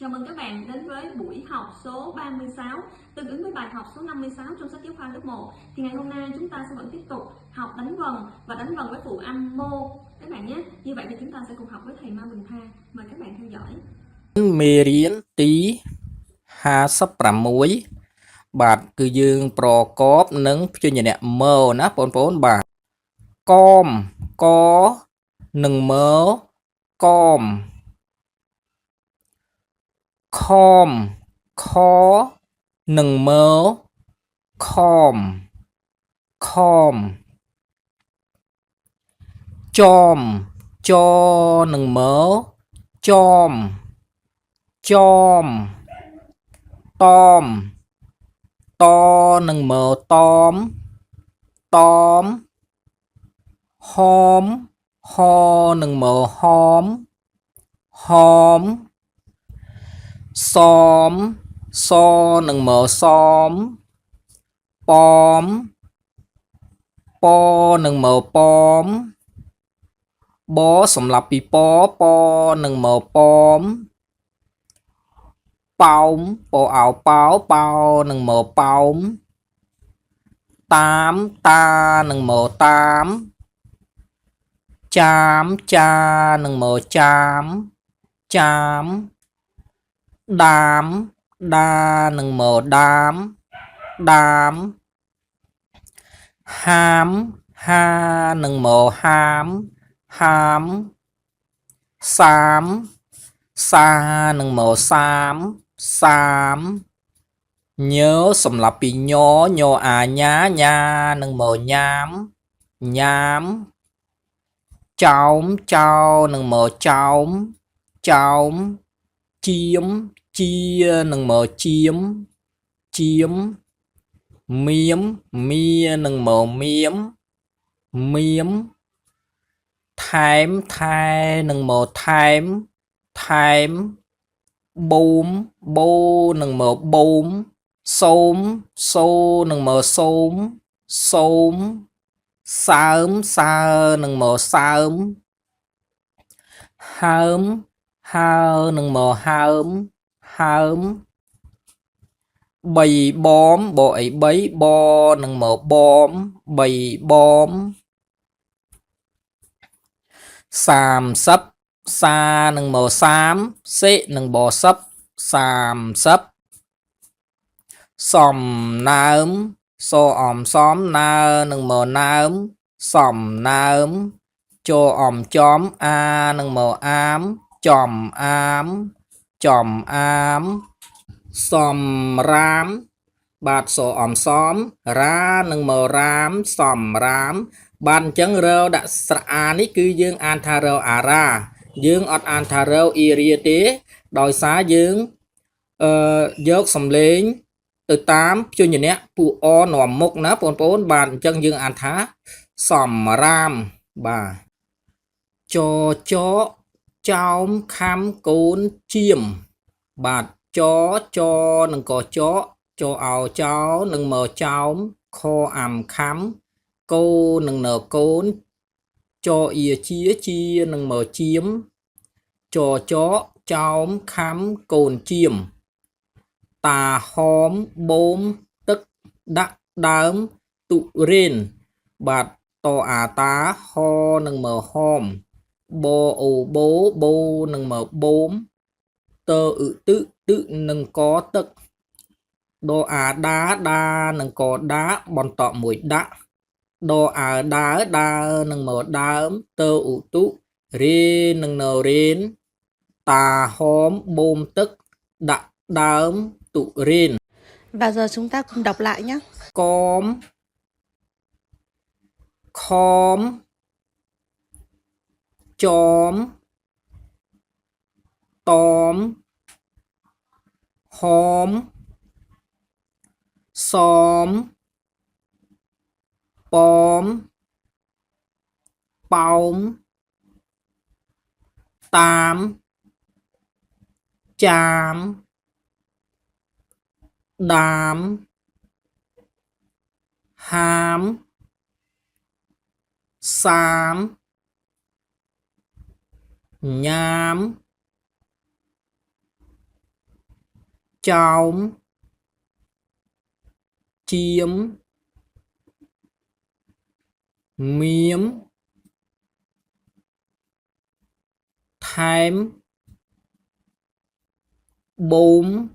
Chào mừng các bạn đến với buổi học số 36 tương ứng với bài học số 56 trong sách giáo khoa lớp 1. Thì ngày hôm nay chúng ta sẽ vẫn tiếp tục học đánh vần và đánh vần với phụ âm mô các bạn nhé. Như vậy thì chúng ta sẽ cùng học với thầy Ma Bình Tha. Mời các bạn theo dõi. មេរៀនទី56បាទគឺយើងប្រកបនឹងព្យញ្ជនៈមើណាបងប្អូនបាទកមកនិងមើកមខមខនិងមើខមខមចំចនិងមើចំចំតមតនិងមើតមតមហមហនិងមើហមហមសមសនិងមើសមប៉មពនិងមើប៉មបសម្រាប់ពីពនិងមើប៉មប៉ោមប៉អោប៉ោប៉ោនិងមើប៉ោមតាមតានិងមើតាមចាមចានិងមើចាមចាមដាមដានិងមើដាមដាមហាមហានិងមើហាមហាមសាមសានិងមើសាមសាមញើសម្រាប់ពីញញអាញ៉ាញ៉ានិងមើញ៉ាមញ៉ាមចោមចោនិងមើចោមចោមជាមជានិងមើជាមជាមមៀមមៀនិងមើមៀមមៀមថែមថែនិងមើថែមថែមបូមបូនិងមើបូមសូមសូនិងមើសូមសូមសើមសើនិងមើសើមហើមហើនិងមើហើមហើមបីបំបអីបីបនិងមើបំបីបំ30សានិងមើ30សេនិងប10 30សំណើមសអំសំណើនិងមើណើមសំណើមចូលអំចំអានិងមើអាមចំអាមចំអាមសំរាមបាទសអំសំរានិងមើរាមសំរាមបាទអញ្ចឹងរើដាក់ស្រអានេះគឺយើងអានថារើអារាយើងអត់អានថារើអ៊ីរាទេដោយសារយើងយកសំឡេងទៅតាមព្យញ្ជនៈពួកអនាំមុខណាបងប្អូនបាទអញ្ចឹងយើងអានថាសំរាមបាទចចចោមខំកូនជាមបាទចចនិងកចចអោចោនិងមើចោមខអាំខំកូនិងនកូនចអ៊ីជានិងមើជាមចចចោមខំកូនជាមតាហមបូមទឹកដាក់ដើមទុរេនបាទតអាតាហនិងមើហមបអូបូបូនិងមើបូមតអ៊ឺទឹកនិងកទឹកដអាដាដានិងកដាបន្តមួយដាក់ដអើដើនិងមើដើមតអ៊ូទុរេនិងនៅរេនតាហមបូមទឹកដាក់ដើមទុរេន. Và giờ chúng ta cùng đọc lại nhé. Cóm khóm chóm tóm hóm xóm bóm bóng tám chám đám hám xám nhám chom chiếm miếm thèm bốm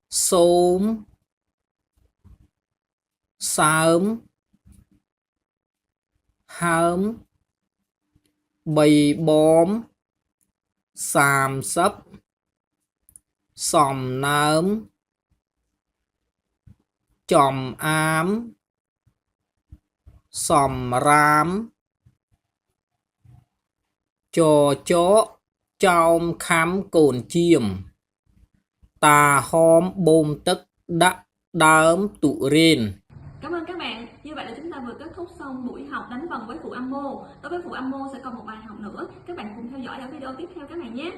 xôm sớm hớm bầy bóm xàm sấp xòm nớm chòm ám xòm rám trò chó chom khám cồn chiêm tà hóm bôm tức đắc đớm tụ rên. Cảm ơn các bạn. Như vậy là chúng ta vừa kết thúc xong buổi học đánh vần với phụ âm mô. Đối với phụ âm mô sẽ còn một bài học nữa. Các bạn cùng theo dõi ở video tiếp theo các bạn nhé.